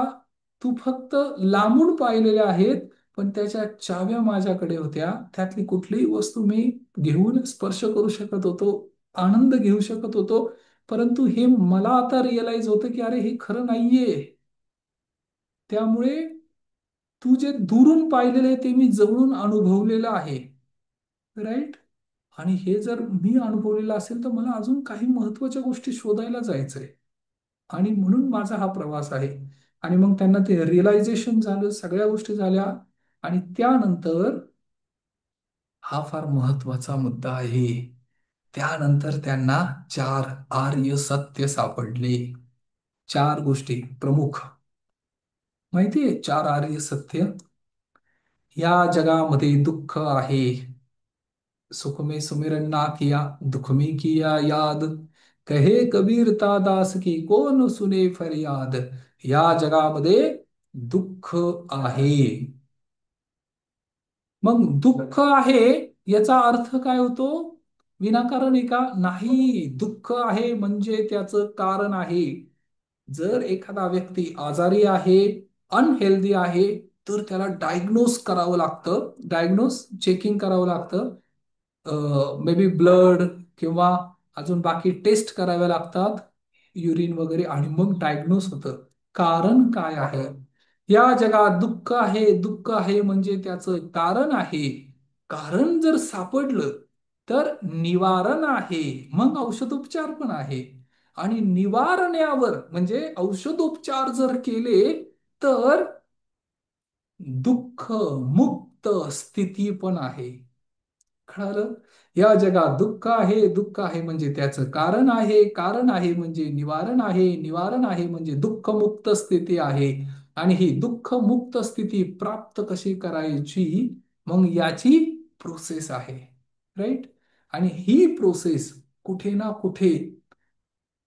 तू फक्त लांबून पाहिलेल्या आहेत, पण त्याच्या चाव्या माझ्याकडे होत्या. त्यातली कुठलीही वस्तू मी घेऊन स्पर्श करू शकत होतो, आनंद घेऊ शकत होतो. परंतु हे मला आता रिअलाइज होतं की अरे हे खरं नाहीये. त्यामुळे तू जे दुरून पाहिलेलं आहे ते मी जवळून अनुभवलेलं आहे. राईट. आणि हे जर मी अनुभवलेलं असेल तर मला अजून काही महत्वाच्या गोष्टी शोधायला जायचंय. आणि म्हणून माझा हा प्रवास आहे. आणि मग त्यांना ते रिअलायझेशन झालं, सगळ्या गोष्टी झाल्या. आणि त्यानंतर हा फार महत्वाचा मुद्दा आहे. त्यानंतर त्यांना चार आर्य सत्य सापडले. चार गोष्टी प्रमुख. माहितीये चार आर्य सत्य? या जगामध्ये दुःख आहे, सुख में सुमिरन ना किया, दुख में किया याद, कहे कबीरता दास की कोण सुने फरियाद. या जगामध्ये दुःख आहे. मग दुःख आहे याचा अर्थ काय होतो? विनाकारण आहे का? नाही. दुःख आहे म्हणजे त्याचं कारण आहे. जर एखादा व्यक्ती आजारी आहे, अनहेल्दी आहे, तर त्याला डायग्नोस करावं लागतं. डायग्नोस चेकिंग करावं लागतं. मे बी ब्लड किंवा अजून बाकी टेस्ट कराव्या लागतात, युरिन वगैरे, आणि मग डायग्नोस होतं. कारण काय आहे? या जगात दुःख आहे. दुःख आहे म्हणजे त्याचं कारण आहे. कारण जर सापडलं तर निवारण आहे. मग औषधोपचार पण आहे. आणि निवारण्यावर म्हणजे औषधोपचार जर केले तर दुःख मुक्त स्थिती पण आहे. कळालं? या जगात दुःख आहे. दुःख आहे म्हणजे त्याचं कारण आहे. कारण आहे म्हणजे निवारण आहे. निवारण आहे म्हणजे दुःखमुक्त स्थिती आहे. आणि ही दुःखमुक्त स्थिती प्राप्त कशी करायची, मग याची प्रोसेस आहे. राईट. आणि ही प्रोसेस कुठे ना कुठे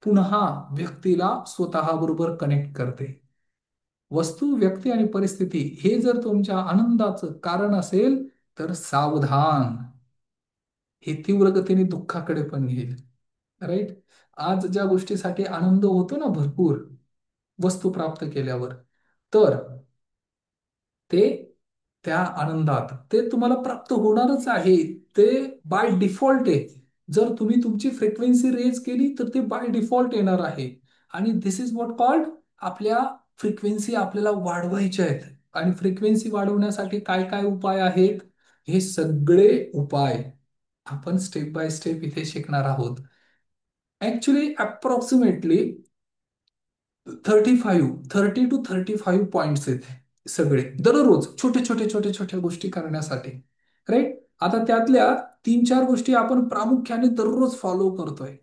पुन्हा व्यक्तीला स्वतःबरोबर कनेक्ट करते. वस्तू, व्यक्ती आणि परिस्थिती हे जर तुमच्या आनंदाचं कारण असेल तर सावधान, हे तीव्र गतीने दुःखाकडे पण नेईल. राईट. आज ज्या गोष्टीसाठी आनंद होतो ना भरपूर, वस्तू प्राप्त केल्यावर, तर ते त्या आनंदात ते तुम्हाला प्राप्त होणारच आहे. ते बाय डिफॉल्ट आहे. जर तुम्ही तुमची फ्रिक्वेन्सी रेज केली तर ते बाय डिफॉल्ट येणार आहे. आणि दिस इज व्हॉट कॉल्ड, आपल्या फ्रिक्वेन्सी आपल्याला वाढवायच्या आहेत. आणि फ्रिक्वेन्सी वाढवण्यासाठी काय काय उपाय आहेत? हे सगळे उपाय आपण स्टेप बाय स्टेप इथे शिकणार आहोत. ऍक्च्युली अप्रॉक्सिमेटली 30 टू 35 पॉइंट्स आहेत सगळे, दररोज छोटे छोटे छोटे छोट्या गोष्टी करण्यासाठी. राईट. आता त्यातल्या 3-4 गोष्टी आपण प्रामुख्याने दररोज फॉलो करतोय.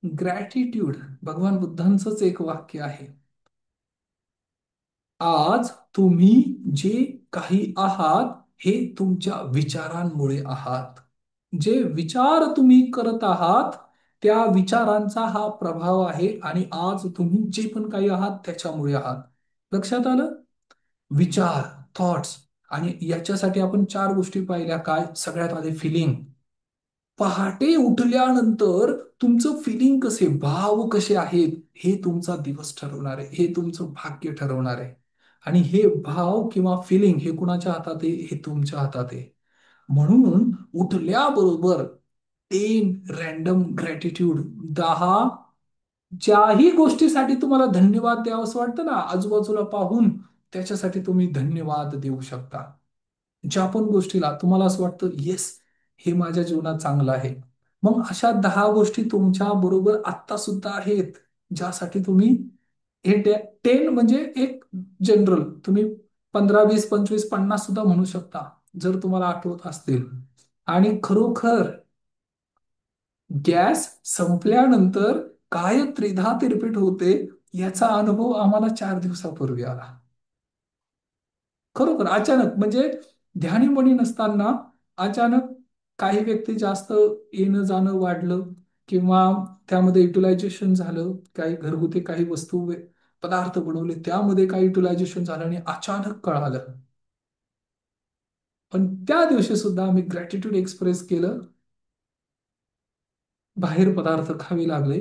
ग्रॅटिट्यूड, भगवान बुद्धांचंच एक वाक्य आहे. आज तुम्ही जे काही आहात हे तुमच्या विचारांमुळे आहात. जे विचार तुम्ही करत आहात त्या विचारांचा हा प्रभाव आहे. आणि आज तुम्ही जे पण काही आहात त्याच्यामुळे आहात. लक्षात आलं? विचार, थॉट्स. आणि याच्यासाठी आपण 4 गोष्टी पाहिल्या. काय? सगळ्यात आधी फिलिंग. पहाटे उठल्यानंतर तुमचं फिलिंग कसे, भाव कसे आहेत, हे तुमचा दिवस ठरवणार आहे, हे तुमचं भाग्य ठरवणार आहे. आणि हे भाव किंवा फिलिंग हे कुणाच्या हातात आहे? हे तुमच्या हातात आहे. म्हणून उठल्याबरोबर 10 रॅन्डम ग्रॅटिट्यूड, 10 ज्याही गोष्टीसाठी तुम्हाला धन्यवाद द्यावंसं वाटतं ना, आजूबाजूला पाहून त्याच्यासाठी तुम्ही धन्यवाद देऊ शकता. ज्या पण गोष्टीला तुम्हाला असं वाटतं, येस, हे माझ्या जीवनात चांगलं आहे. मग अशा 10 गोष्टी तुमच्या बरोबर आत्ता सुद्धा आहेत, ज्यासाठी तुम्ही हे 10 म्हणजे एक जनरल, तुम्ही 15, 20, 25, 50 सुद्धा म्हणू शकता, जर तुम्हाला आठवत असतील. आणि खरोखर गॅस संपल्यानंतर काय त्रिधा तिरपीट होते, याचा अनुभव आम्हाला 4 दिवसापूर्वी आला. खरोखर अचानक, म्हणजे ध्यानीमनी नसताना अचानक काही व्यक्ती जास्त येणं जाणं वाढलं, किंवा त्यामध्ये युटिलायझेशन झालं, काही घरगुती काही वस्तू पदार्थ बनवले त्यामध्ये काही युटिलायझेशन झालं आणि अचानक कळालं. पण त्या दिवशी सुद्धा आम्ही ग्रॅटिट्यूड एक्सप्रेस केलं. बाहेर पदार्थ खावे लागले,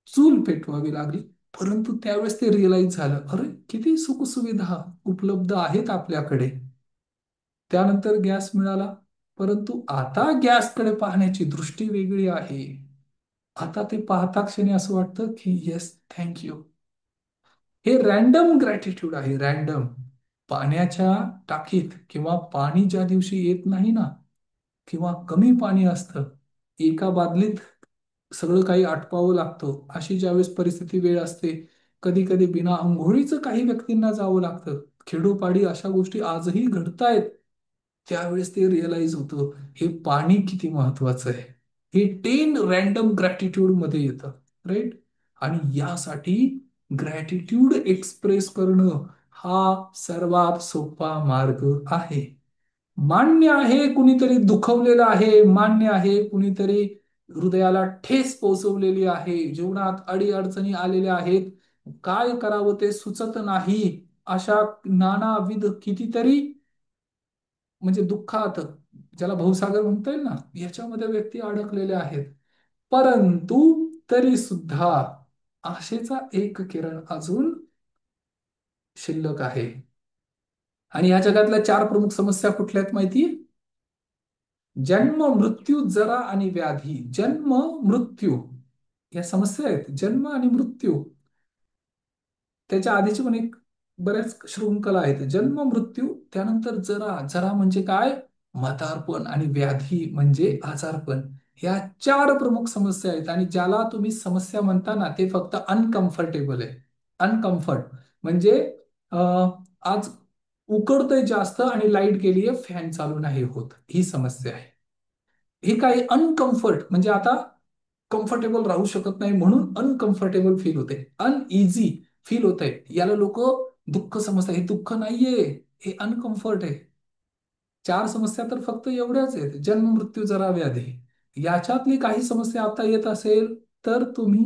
चूल पेटवावी लागली, परंतु त्यावेळेस ते रिअलाइज झालं, अरे किती सुखसुविधा उपलब्ध आहेत आपल्याकडे. त्यानंतर गॅस मिळाला, परंतु आता गॅसकडे पाहण्याची दृष्टी वेगळी आहे. आता ते पाहता क्षणी असं वाटतं की येस, थँक्यू. हे रॅन्डम ग्रॅटिट्यूड आहे, रॅन्डम. पाण्याच्या टाकीत किंवा पाणी ज्या दिवशी येत नाही ना, किंवा कमी पाणी असतं, एका बादलीत सगळं काही आटपावं लागतं, अशी ज्यावेळेस परिस्थिती वेळ असते, कधी कधी बिना आंघोळीचं काही व्यक्तींना जावं लागतं, खेडोपाडी अशा गोष्टी आजही घडतायत, त्यावेळेस ते रिअलाइज होतं, हे पाणी किती महत्वाचं आहे. हे 10 रॅन्डम ग्रॅटिट्यूड मध्ये येतं, राईट. आणि यासाठी ग्रॅटिट्यूड एक्सप्रेस करणं हा सर्वात सोपा मार्ग आहे. मान्य आहे कुणीतरी दुखवलेलं आहे, मान्य आहे कुणीतरी हृदयाला ठेस पोहोचवलेली आहे, जीवनात अडीअडचणी आलेल्या आहेत, काय करावं ते सुचत नाही, अशा नानाविध कितीतरी, म्हणजे दुःखात, ज्याला भवसागर म्हणता येईल ना, याच्यामध्ये व्यक्ती अडकलेल्या आहेत. परंतु तरी सुद्धा आशेचा एक किरण अजून शिल्लक आहे. आणि या जगातल्या 4 प्रमुख समस्या कुठल्या आहेत माहिती? जन्म, मृत्यू, जरा आणि व्याधी. जन्म, मृत्यू या समस्या आहेत. जन्म आणि मृत्यू, त्याच्या आधीची पण एक बऱ्याच शृंखला आहेत. जन्म, मृत्यू, त्यानंतर जरा. जरा म्हणजे काय? म्हातारपण. आणि व्याधी म्हणजे आजारपण. ह्या 4 प्रमुख समस्या आहेत. आणि ज्याला तुम्ही समस्या म्हणता ना, ते फक्त अनकम्फर्टेबल आहे. अनकम्फर्ट म्हणजे आज उकडतंय जास्त आणि लाईट गेलीये, फॅन चालू नाही होत, ही समस्या आहे. हे काय? अनकम्फर्ट म्हणजे आता कम्फर्टेबल राहू शकत नाही, म्हणून अनकम्फर्टेबल फील होते, अनइझी फील होत आहे, याला लोक दुःख समजतात. हे दुःख नाहीये, हे अनकम्फर्ट आहे. 4 समस्या तर फक्त एवढ्याच आहेत, जन्म, मृत्यू, जरा, व्याधी. याच्यातली काही समस्या आता येत असेल तर तुम्ही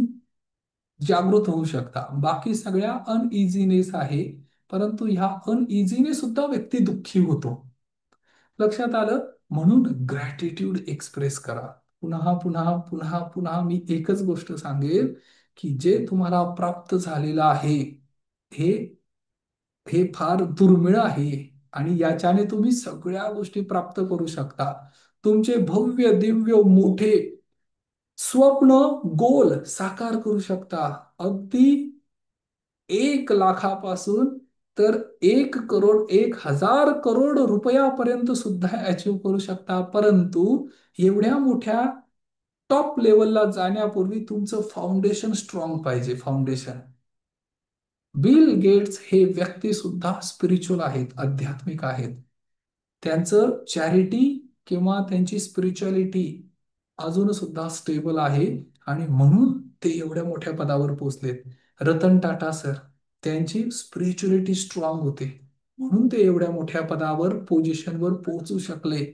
जागृत होऊ शकता. बाकी सगळ्या अनइझीनेस आहे, परंतु ह्या अनइझीने सुद्धा व्यक्ती दुःखी होतो. लक्षात आलं? म्हणून ग्रॅटिट्यूड एक्सप्रेस करा. पुन्हा पुन्हा पुन्हा पुन्हा मी एकच गोष्ट सांगेल, की जे तुम्हाला प्राप्त झालेलं आहे, हे हे फार दुर्मिळ आहे. आणि याच्याने तुम्ही सगळ्या गोष्टी प्राप्त करू शकता. तुमचे भव्य दिव्य मोठे स्वप्न, गोल साकार करू शकता. अगदी 1 लाखापासून तर 1 करोड, 1,000 करोड रुपयापर्यंत सुद्धा अचीव करू शकता. परंतु एवढ्या मोठ्या टॉप लेवलला जाण्यापूर्वी तुमचं फाउंडेशन स्ट्रॉंग पाहिजे. फाउंडेशन. बिल गेट्स हे व्यक्ती सुद्धा स्पिरिच्युअल आहेत, आध्यात्मिक आहेत. त्यांचं चॅरिटी किंवा त्यांची स्पिरिच्युअलिटी अजून सुद्धा स्टेबल आहे, आणि म्हणून ते एवढ्या मोठ्या पदावर पोहोचलेत. रतन टाटा सर, त्यांची स्पिरिच्युअलिटी स्ट्रॉंग होते, म्हणून ते एवढ्या मोठ्या पदावर, पोझिशनवर पोहोचू शकले.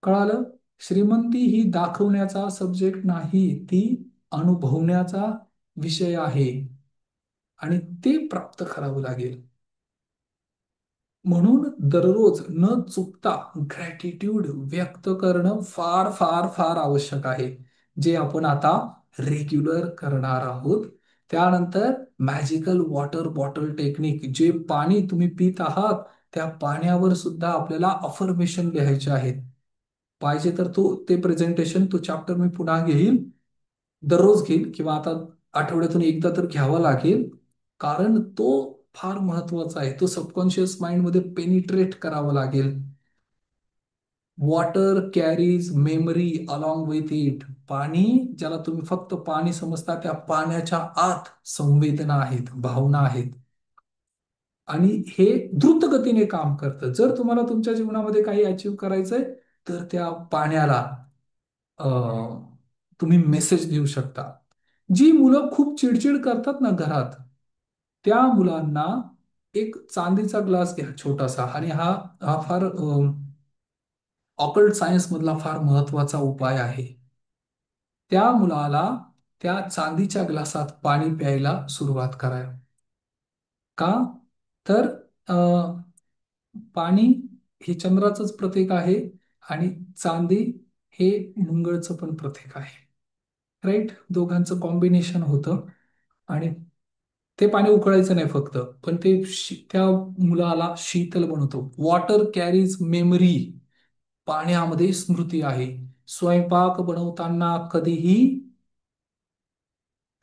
कळालं? श्रीमंती ही दाखवण्याचा सब्जेक्ट नाही, ती अनुभवण्याचा विषय आहे, आणि ते प्राप्त करावं लागेल. म्हणून दररोज न चुकता ग्रॅटिट्यूड व्यक्त करणं फार फार फार आवश्यक आहे, जे आपण आता रेग्युलर करणार आहोत. त्यानंतर मॅजिकल वॉटर बॉटल टेक्निक, जे पाणी तुम्ही पित आहात त्या पाण्यावर सुद्धा आपल्याला अफर्मेशन लिहायचे आहेत. पाहिजे तर ते प्रेझेंटेशन, तो चॅप्टर मी पुन्हा घेईल, दररोज घेईल, किंवा आता आठवड्यातून एकदा तर घ्यावा लागेल. कारण तो फार महत्वाचा आहे. तो सबकॉन्शियस माइंड मध्ये पेनिट्रेट करावा लागेल. Water carries memory along with it. पाणी, ज्याला तुम्ही फक्त पाणी समजता, त्या पाण्याच्या आत संवेदना आहेत, भावना आहेत. आणि हे द्रुत गतीने काम करतं. जर तुम्हाला तुमच्या जीवनामध्ये काही अचीव करायचंय, तर त्या पाण्याला तुम्ही मेसेज देऊ शकता. जी मुलं खूप चिडचिड करतात ना घरात, त्या मुलांना एक चांदीचा ग्लास घ्या छोटासा, आणि हा हा फार ऑकल्ट सायन्स मधला फार महत्वाचा उपाय आहे. त्या मुलाला त्या चांदीच्या ग्लासात पाणी प्यायला सुरुवात करा. का? तर पाणी हे चंद्राचंच प्रतीक आहे, आणि चांदी हे मंगळचं पण प्रतीक आहे. राईट, दोघांचं कॉम्बिनेशन होतं. आणि ते पाणी उकळायचं नाही फक्त, पण ते त्या मुलाला शीतल बनवतो. Water carries memory. पाण्यामध्ये स्मृती आहे. स्वयंपाक बनवताना कधीही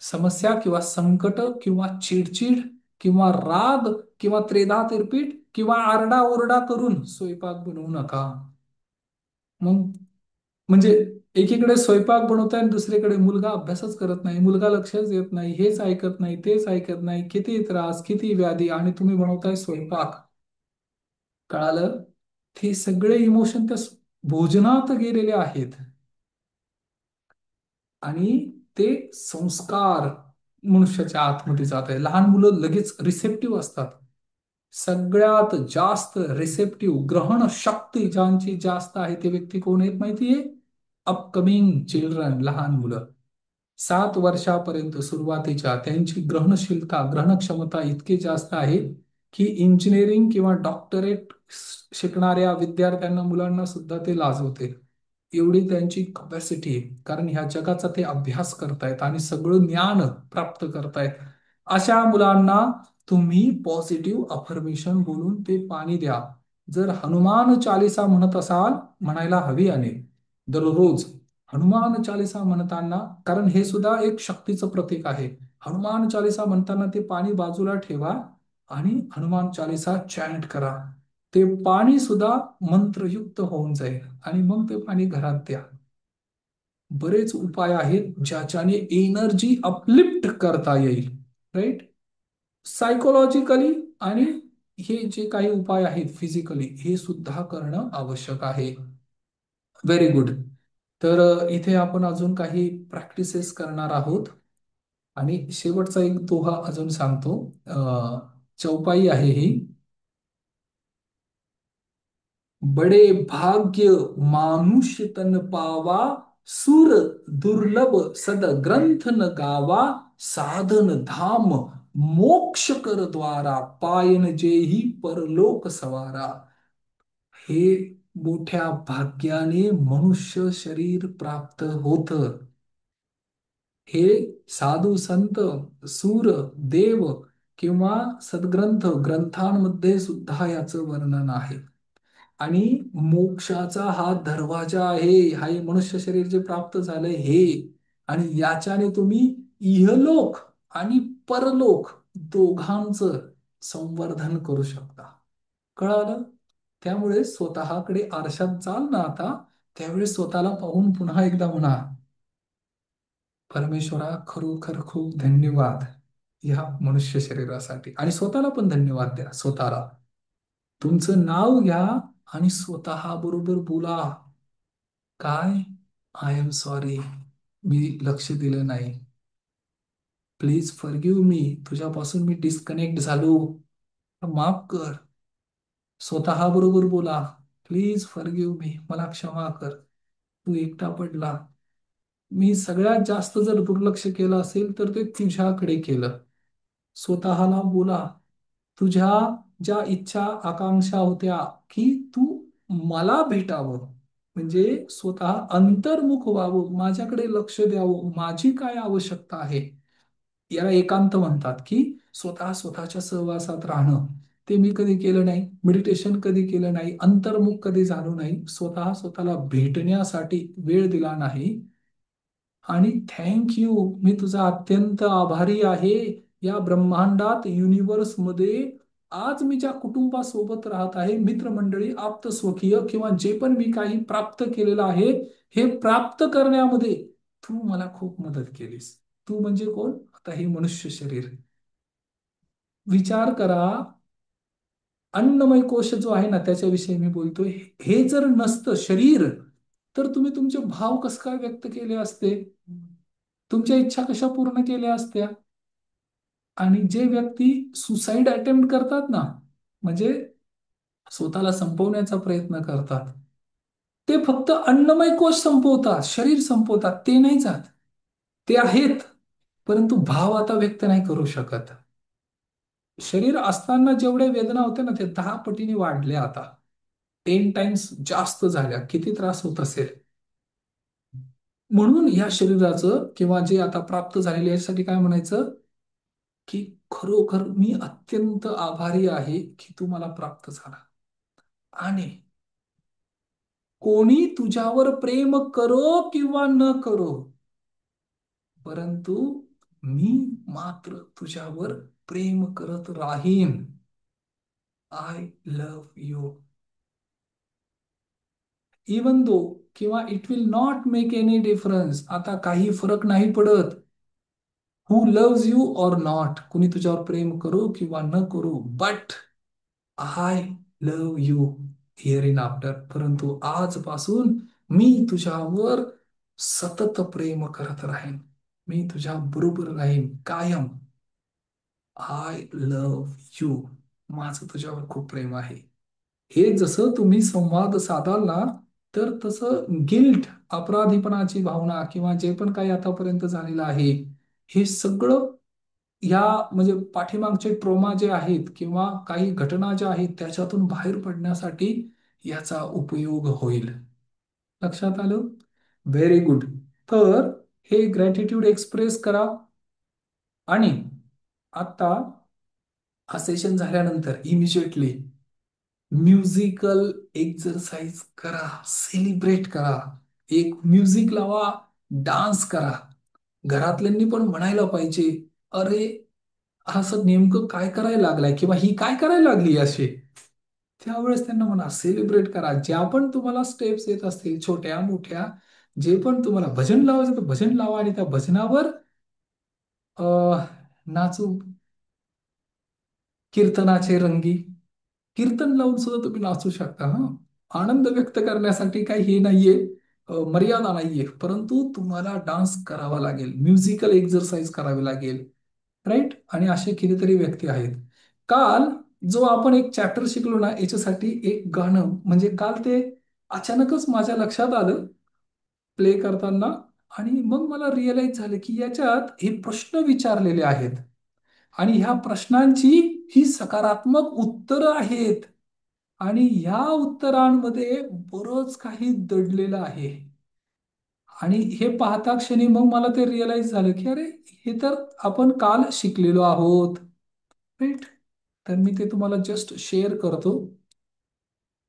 समस्या किंवा संकट किंवा चिडचिड किंवा राग किंवा त्रेधा तिरपीट किंवा आरडाओरडा करून स्वयंपाक बनवू नका. मग म्हणजे एकीकडे स्वयंपाक बनवताय आणि दुसरीकडे मुलगा अभ्यासच करत नाही, मुलगा लक्षच देत नाही, हेच ऐकत नाही, तेच ऐकत नाही, किती त्रास, किती व्याधी, आणि तुम्ही बनवताय स्वयंपाक. कळालं? ते सगळे इमोशन त्या भोजनात गेलेले आहेत. आणि ते संस्कार मनुष्याच्या आतमध्ये जात आहे. लहान मुलं लगेच रिसेप्टिव्ह असतात. सगळ्यात जास्त रिसेप्टिव्ह ग्रहण शक्ती ज्यांची जास्त आहे, ते व्यक्ती कोण आहेत माहितीये? अपकमिंग चिल्ड्रन, लहान मुलं. 7 वर्षापर्यंत सुरुवातीच्या त्यांची ग्रहणशीलता, ग्रहण क्षमता इतकी जास्त आहे की इंजिनिअरिंग किंवा डॉक्टरेट शिकणाऱ्या विद्यार्थ्यांना, मुलांना सुद्धा ते लाजवते. एवढी त्यांची कपॅसिटी आहे. कारण ह्या जगाचा ते अभ्यास करतायत आणि सगळं ज्ञान प्राप्त करतायत. अशा मुलांना तुम्ही पॉझिटिव्ह अफर्मेशन बोलून ते पाणी द्या. जर हनुमान चालिसा म्हणत असाल, म्हणायला हवी, आणि दररोज हनुमान चालिसा म्हणताना, कारण हे सुद्धा एक शक्तीचं प्रतीक आहे. हनुमान चालिसा म्हणताना ते पाणी बाजूला ठेवा आणि हनुमान चालिसा चॅन्ट करा. ते पाणी सुद्धा मंत्रयुक्त होऊन जाईल, आणि मग ते पाणी घरात द्या. बरेच उपाय आहेत ज्याच्याने एनर्जी अपलिफ्ट करता येईल. Right, psychologically. आणि हे जे काही उपाय आहेत फिजिकली, हे सुद्धा करणं आवश्यक आहे. Very good. तर इथे आपण अजून काही प्रॅक्टिसेस करणार आहोत. आणि शेवटचा एक दोहा अजून सांगतो. चौपाई आहे ही. बडे भाग्य मानुष तन पावा, सुर दुर्लभ सद ग्रंथ न गावा, साधन धाम मोक्ष कर द्वारा, पायन जेही परलोक सवारा. हे मोठ्या भाग्याने मनुष्य शरीर प्राप्त होतं. हे साधू संत, सूर, देव किंवा सद्ग्रंथ, ग्रंथांमध्ये सुद्धा याचं वर्णन आहे. आणि मोक्षाचा हा दरवाजा आहे. हा हे मनुष्य शरीर जे प्राप्त झालंय हे, आणि याच्याने तुम्ही इहलोक आणि परलोक दोघांचं संवर्धन करू शकता. कळालं? त्यामुळे स्वतःकडे आरशात चाल ना आता, त्यावेळेस स्वतःला पाहून पुन्हा एकदा म्हणा, परमेश्वरा, खरोखर खूप धन्यवाद या मनुष्य शरीरासाठी. आणि स्वतःला पण धन्यवाद द्या. स्वतःला तुमचं नाव घ्या आणि स्वतः बरोबर बोला. काय? आय एम सॉरी, मी लक्ष दिलं नाही. प्लीज फॉरगिव्ह मी, तुझ्यापासून मी डिस्कनेक्ट झालो, माफ कर. स्वतः बरोबर बोला, प्लीज फॉरगिव्ह मी, मला क्षमा कर, तू एकटा पडला. मी सगळ्यात जास्त जर दुर्लक्ष केलं असेल तर ते तुझ्याकडे केलं. स्वतःला बोला. तुझ्या ज्या इच्छा आकांक्षा होत्या की तू मला भेटावं, म्हणजे स्वतः अंतर्मुख व्हावं, माझ्याकडे लक्ष द्यावं, माझी काय आवश्यकता आहे, याला एकांत म्हणतात. की स्वतःच्या सहवासात राहणं. ते मी कधी केलं नाही. मेडिटेशन कधी केलं नाही. अंतर्मुख कधी झालो नाही. स्वतःला भेटण्यासाठी वेळ दिला नाही. आणि थँक यू, मी तुझा अत्यंत आभारी आहे. या ब्रह्मांडात, युनिवर्स मध्ये आज मी ज्या कुटुंबासोबत राहत आहे, मित्रमंडळी, आप्तस्वकीय किंवा जे पण मी काही प्राप्त केलेलं आहे, हे प्राप्त करण्यामध्ये तू मला खूप मदत केलीस. तू म्हणजे कोण? आता हे मनुष्य शरीर. विचार करा, अन्नमय कोश जो आहे ना, त्याच्याविषयी मी बोलतोय. हे जर नसतं शरीर, तर तुम्ही तुमचे भाव कस काय व्यक्त केले असते? तुमच्या इच्छा कशा पूर्ण केल्या असत्या? आणि जे व्यक्ती सुसाईड अटेम्प्ट करतात ना, म्हणजे स्वतःला संपवण्याचा प्रयत्न करतात, ते फक्त अन्नमय कोश संपवतात, शरीर संपवतात, ते नाही जात. ते आहेत, परंतु भाव आता व्यक्त नाही करू शकत. शरीर असताना जेवढे वेदना होते ना, ते 10 पटीने वाढले आता. 10 टाइम्स जास्त झाल्या. किती त्रास होत असेल. म्हणून या शरीराचं किंवा जे आता प्राप्त झालेले यासाठी काय म्हणायचं, की खरोखर मी अत्यंत आभारी आहे की तू मला प्राप्त झाला. आणि कोणी तुझ्यावर प्रेम करो किंवा न करो, परंतु मी मात्र तुझ्यावर प्रेम करत राहीन. I love you. Even though, किंवा it will not make any difference, आता काही फरक नाही पडत. Who loves you or not, कुणी तुझ्यावर प्रेम करो किंवा न करो, but I love you here in after. परंतु आजपासून मी तुझ्यावर सतत प्रेम करत राहीन. मी तुझ्या बरोबर राहीन कायम. I love you. माझं तुझ्यावर खूप प्रेम आहे. हे जसं तुम्ही संवाद साधाल ना, तर तसं गिल्ट, अपराधीपणाची भावना किंवा जे पण काही आतापर्यंत झालेलं आहे, हे सगळं या म्हणजे पाठीमागचे ट्रोमा जे आहेत किंवा काही घटना ज्या आहेत त्याच्यातून बाहेर पडण्यासाठी याचा उपयोग होईल. लक्षात आलं? Very good. तर हे ग्रॅटिट्यूड एक्सप्रेस करा. आणि आता हा सेशन झाल्यानंतर इमिजिएटली म्युझिकल एक्सरसाइज करा, सेलिब्रेट करा. एक म्युझिक लावा, डान्स करा. घरातल्यांनी पण म्हणायला पाहिजे, अरे असं नेमकं काय करायला लागलाय किंवा ही काय करायला लागली असे. त्यावेळेस त्यांना म्हणा, सेलिब्रेट करा. ज्या पण तुम्हाला स्टेप्स येत असतील, छोट्या मोठ्या, जे पण तुम्हाला भजन लावायचं तर भजन लावा आणि त्या भजनावर नाचू. कीर्तनाचे रंगी, कीर्तन लावून सुद्धा तुम्ही नाचू शकता. हा, आनंद व्यक्त करण्यासाठी काही हे नाहीये, मर्यादा नाहीये, परंतु तुम्हाला डान्स करावा लागेल, म्युझिकल एक्सरसाइज करावी लागेल. राईट? आणि असे कितीतरी व्यक्ती आहेत. काल जो आपण एक चॅप्टर शिकलो ना, याच्यासाठी एक गाणं, म्हणजे काल ते अचानकच माझ्या लक्षात आलं प्ले करताना. आणि मग मला रिअलाइज झालं की याच्यात हे प्रश्न विचारलेले आहेत आणि ह्या प्रश्नांची ही सकारात्मक उत्तरं आहेत. आणि ह्या उत्तरांमध्ये बरंच काही दडलेलं आहे. आणि हे पाहता क्षणी मग मला ते रिअलाइज झालं की अरे, हे तर आपण काल शिकलेलो आहोत. राईट? तर मी ते तुम्हाला जस्ट शेअर करतो.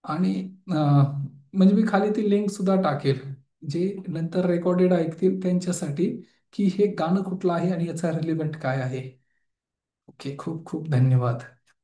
आणि म्हणजे मी खाली ती लिंक सुद्धा टाकेल, जे नंतर रेकॉर्डेड ऐकतील त्यांच्यासाठी, की हे गाणं कुठलं आहे आणि याचा रिलेव्हंट काय आहे. ओके, खूप खूप धन्यवाद.